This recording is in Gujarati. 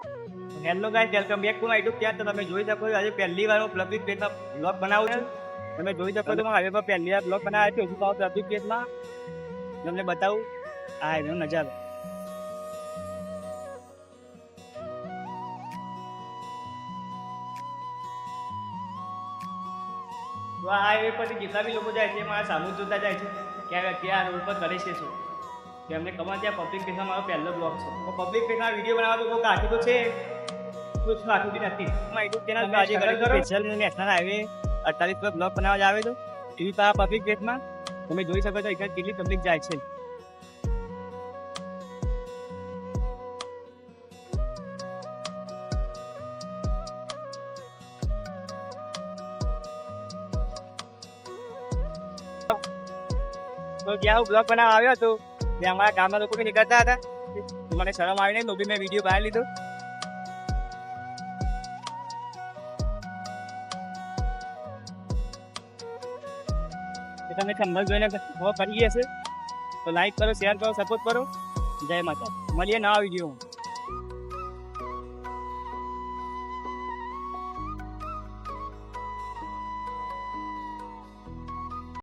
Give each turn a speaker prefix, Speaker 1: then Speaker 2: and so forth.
Speaker 1: Hello guys, welcome back to my YouTube channel. તો તમે જોઈ શકો છો આજે પહેલી વાર હું પબ્લિક પ્લેસમાં બ્લોગ બનાવું છું. તમે જોઈ શકો છો હાઈવે પર પહેલી વાર બ્લોગ બનાવ્યો છે. હજુ તો પબ્લિક પ્લેસમાં તમને બતાવું આ હાઈવેનો નજારો. તો આ હાઈવે પરથી જેટલા બી લોકો જાય છે મારા સામુ જોતા જાય છે ક્યાં રોડ પર કરે છે શું. કે એમને ખબર ત્યાં પબ્લિક પ્લેસમાં મારો પહેલો બ્લોગ છે. તો પબ્લિક પ્લેસમાં વિડીયો બનાવવા તો બહુ કાઠી તો છે, કુછ આટલું બી નથી. યુટ્યુબ ચેનલ આજે સ્પેશિયલ નેશનલ હાઈવે 48 પર બ્લોગ બનાવવા જ આવે તો એવી પર પબ્લિક પ્લેસમાં તમે જોઈ શકો છો અહીંયા કેટલી પબ્લિક જાય છે. તો જ્યાં હું બ્લોગ બનાવવા આવ્યો હતો ત્યાં અમારા ગામના લોકો બી નીકળતા હતા. મને શરમ આવી નહીં તો બી મેં વિડીયો બહાર લીધો. તમે થંબનેલ જોઈને ખબર પડી હશે તો લાઈક કરો, શેર કરો, સપોર્ટ કરો. જય માતા. મળીએ નવા વિડીયોમાં.